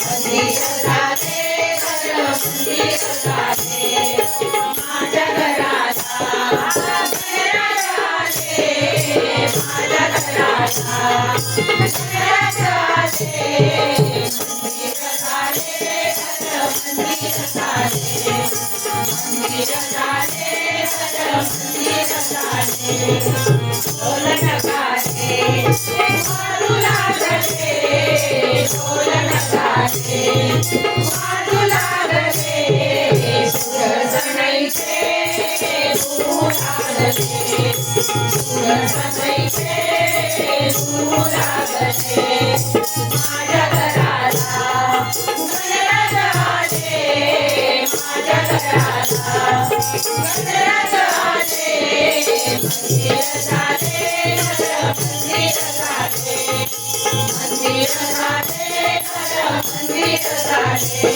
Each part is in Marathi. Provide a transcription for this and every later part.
मंदिर झाले घर मंदिर झाले माझ्या घराला गणराज आले माझ्या घराला गणराज आले मंदिर झाले घर मंदिर झाले मंदिर झाले घर मंदिर झाले ढोल नगारे वाजू लागले ढोल नगारे वाजू लागले सुरसणाईचे सुरू लागले सुरसणाईचे सुरू लागले माझ्या घराला गणराज आले माझ्या घराला गणराज आले मंदिर झाले घर मंदिर झाले मंदिर झाले घर मंदिर झाले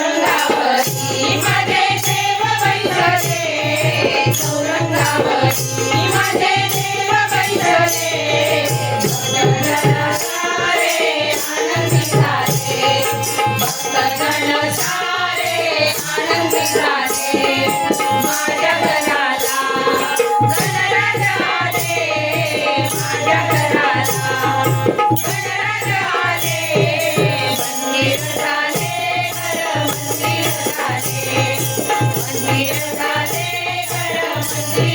चौरंगावरी माझे देव बैठले चौरंगावरी माझे देव बैठले भक्तगण सारे आनंदी झाले भक्तगण सारे आनंदी झाले माझ्या घराला गणराज आले माझ्या घराला गणराज आले मंदिर झाले घर मंदिर झाले मंदिर झाले घर मंदिर